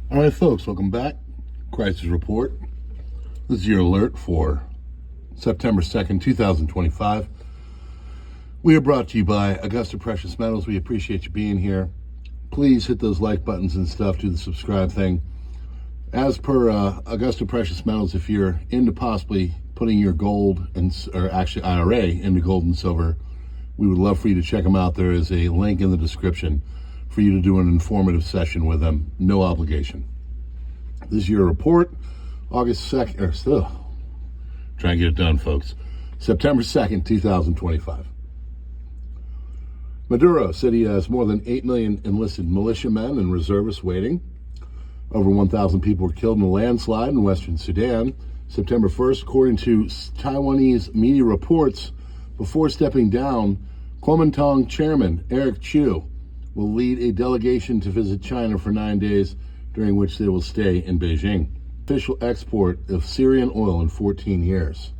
All right, folks, welcome back. Crisis Report. This is your alert for September 2nd, 2025. We are brought to you by Augusta Precious Metals. We appreciate you being here. Please hit those like buttons and stuff, do the subscribe thing. As per Augusta Precious Metals, if you're into possibly putting your gold, or actually IRA, into gold and silver, we would love for you to check them out. There is a link in the description for you to do an informative session with them. No obligation. This is your report, August 2nd, or still, try and get it done, folks. September 2nd, 2025. Maduro said he has more than 8 million enlisted militiamen and reservists waiting. Over 1,000 people were killed in a landslide in western Sudan September 1st, according to Taiwanese media reports. Before stepping down, Kuomintang chairman Eric Chu will lead a delegation to visit China for 9 days, during which they will stay in Beijing. Official export of Syrian oil in 14 years.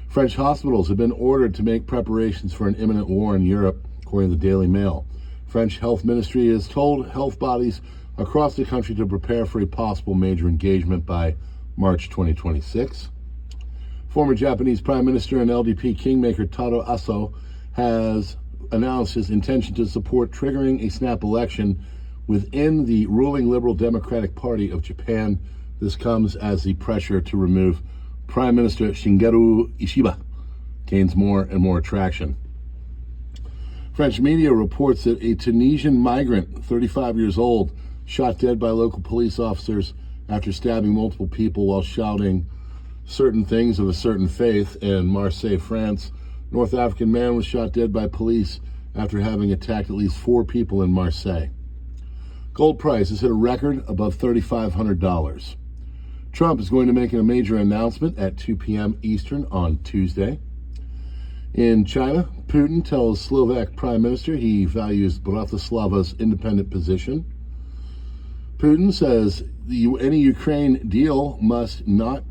French hospitals have been ordered to make preparations for an imminent war in Europe, according to the Daily Mail. French health ministry has told health bodies across the country to prepare for a possible major engagement by March 2026. Former Japanese Prime Minister and LDP kingmaker Taro Aso has announced his intention to support triggering a snap election within the ruling Liberal Democratic Party of Japan. This comes as the pressure to remove Prime Minister Shigeru Ishiba gains more and more traction. French media reports that a Tunisian migrant, 35 years old, shot dead by local police officers after stabbing multiple people while shouting certain things of a certain faith in Marseille, France. North African man was shot dead by police after having attacked at least 4 people in Marseille. Gold price has hit a record above $3,500. Trump is going to make a major announcement at 2 p.m. Eastern on Tuesday. In China, Putin tells Slovak Prime Minister he values Bratislava's independent position. Putin says any Ukraine deal must not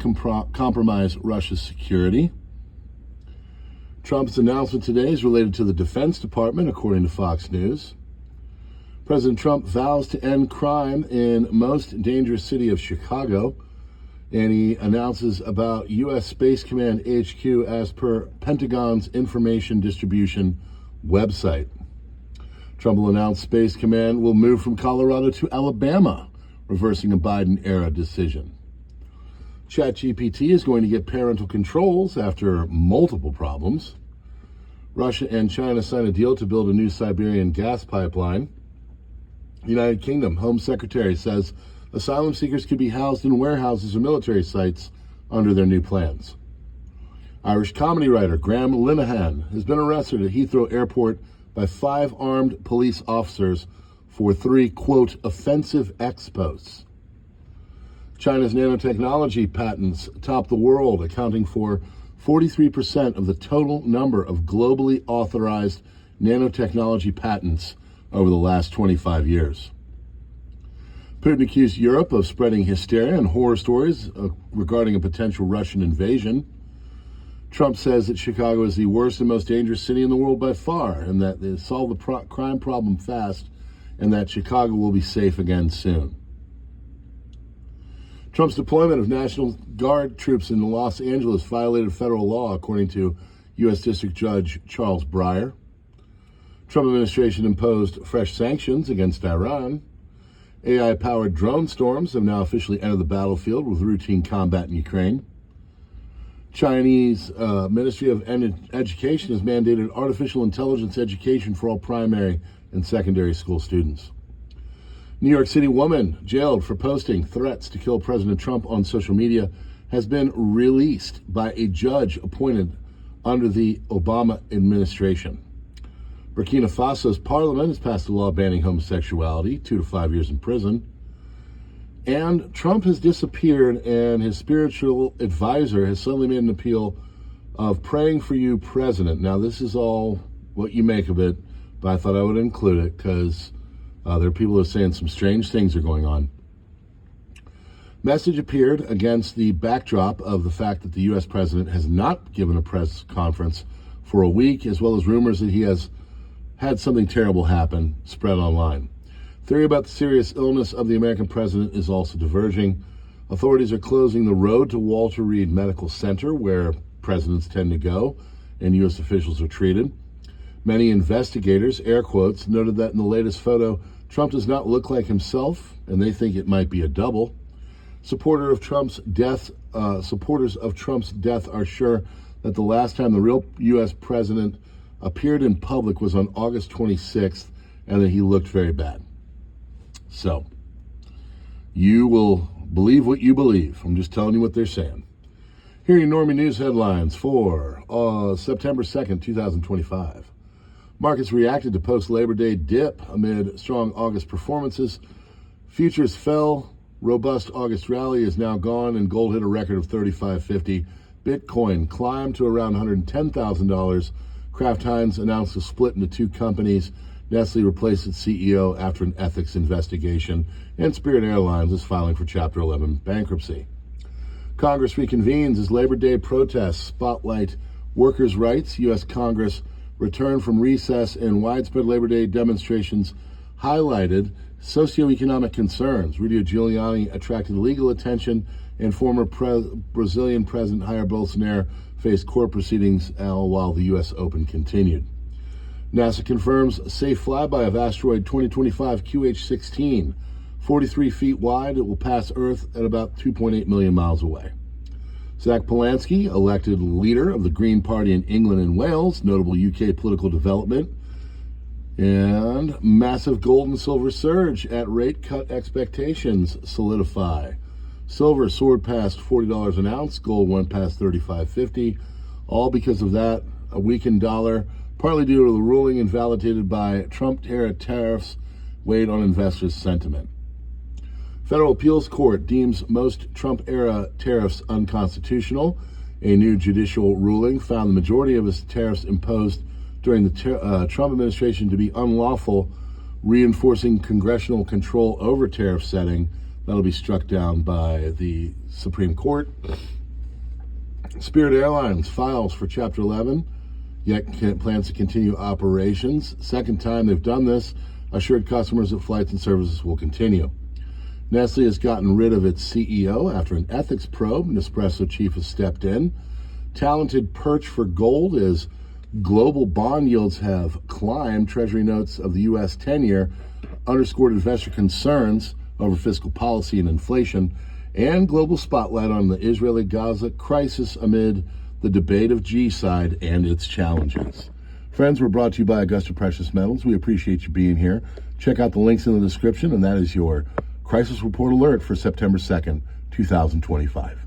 compromise Russia's security. Trump's announcement today is related to the Defense Department, according to Fox News. President Trump vows to end crime in most dangerous city of Chicago, and he announces about U.S. Space Command HQ as per Pentagon's information distribution website. Trump will announce Space Command will move from Colorado to Alabama, reversing a Biden-era decision. ChatGPT is going to get parental controls after multiple problems. Russia and China sign a deal to build a new Siberian gas pipeline. United Kingdom Home Secretary says asylum seekers could be housed in warehouses or military sites under their new plans. Irish comedy writer Graham Linehan has been arrested at Heathrow Airport by 5 armed police officers for 3, quote, offensive expos. China's nanotechnology patents top the world, accounting for 43% of the total number of globally authorized nanotechnology patents over the last 25 years. Putin accused Europe of spreading hysteria and horror stories regarding a potential Russian invasion. Trump says that Chicago is the worst and most dangerous city in the world by far, and that they solve the crime problem fast, and that Chicago will be safe again soon. Trump's deployment of National Guard troops in Los Angeles violated federal law, according to U.S. District Judge Charles Breyer. Trump administration imposed fresh sanctions against Iran. AI-powered drone storms have now officially entered the battlefield with routine combat in Ukraine. Chinese Ministry of Education has mandated artificial intelligence education for all primary and secondary school students. New York City woman jailed for posting threats to kill President Trump on social media has been released by a judge appointed under the Obama administration. Burkina Faso's parliament has passed a law banning homosexuality, 2 to 5 years in prison. And Trump has disappeared, and his spiritual advisor has suddenly made an appeal of praying for you, President. Now, this is all what you make of it, but I thought I would include it because there are people who are saying some strange things are going on. Message appeared against the backdrop of the fact that the U.S. president has not given a press conference for a week, as well as rumors that he has had something terrible happen spread online. Theory about the serious illness of the American president is also diverging. Authorities are closing the road to Walter Reed Medical Center, where presidents tend to go and U.S. officials are treated. Many investigators, air quotes, noted that in the latest photo, Trump does not look like himself, and they think it might be a double. Supporters of Trump's death are sure that the last time the real U.S. president appeared in public was on August 26th, and that he looked very bad. So, you will believe what you believe. I'm just telling you what they're saying. Here are your Normie News headlines for September 2nd, 2025. Markets reacted to post-Labor Day dip amid strong August performances. Futures fell. Robust August rally is now gone, and gold hit a record of $35.50. Bitcoin climbed to around $110,000. Kraft Heinz announced a split into two companies. Nestle replaced its CEO after an ethics investigation, and Spirit Airlines is filing for Chapter 11 bankruptcy. Congress reconvenes as Labor Day protests spotlight workers' rights. U.S. Congress returned from recess, and widespread Labor Day demonstrations highlighted socioeconomic concerns. Rudy Giuliani attracted legal attention, and former Brazilian President Jair Bolsonaro faced court proceedings while the U.S. Open continued. NASA confirms safe flyby of asteroid 2025 QH-16. 43 feet wide, it will pass Earth at about 2.8 million miles away. Zach Polanski, elected leader of the Green Party in England and Wales, notable UK political development. And massive gold and silver surge at rate cut expectations solidify. Silver soared past $40 an ounce, gold went past $35.50, all because of that, a weakened dollar, partly due to the ruling invalidated by Trump-era tariffs weighed on investors' sentiment. Federal Appeals Court deems most Trump-era tariffs unconstitutional. A new judicial ruling found the majority of its tariffs imposed during the Trump administration to be unlawful, reinforcing congressional control over tariff setting. That'll be struck down by the Supreme Court. Spirit Airlines files for Chapter 11, yet plans to continue operations. Second time they've done this, assured customers that flights and services will continue. Nestle has gotten rid of its CEO after an ethics probe. Nespresso chief has stepped in. Talented perch for gold as global bond yields have climbed. Treasury notes of the U.S. 10-year underscored investor concerns over fiscal policy and inflation, and global spotlight on the Israeli-Gaza crisis amid the debate of G-side and its challenges. Friends, we're brought to you by Augusta Precious Metals. We appreciate you being here. Check out the links in the description, and that is your Crisis Report Alert for September 2nd, 2025.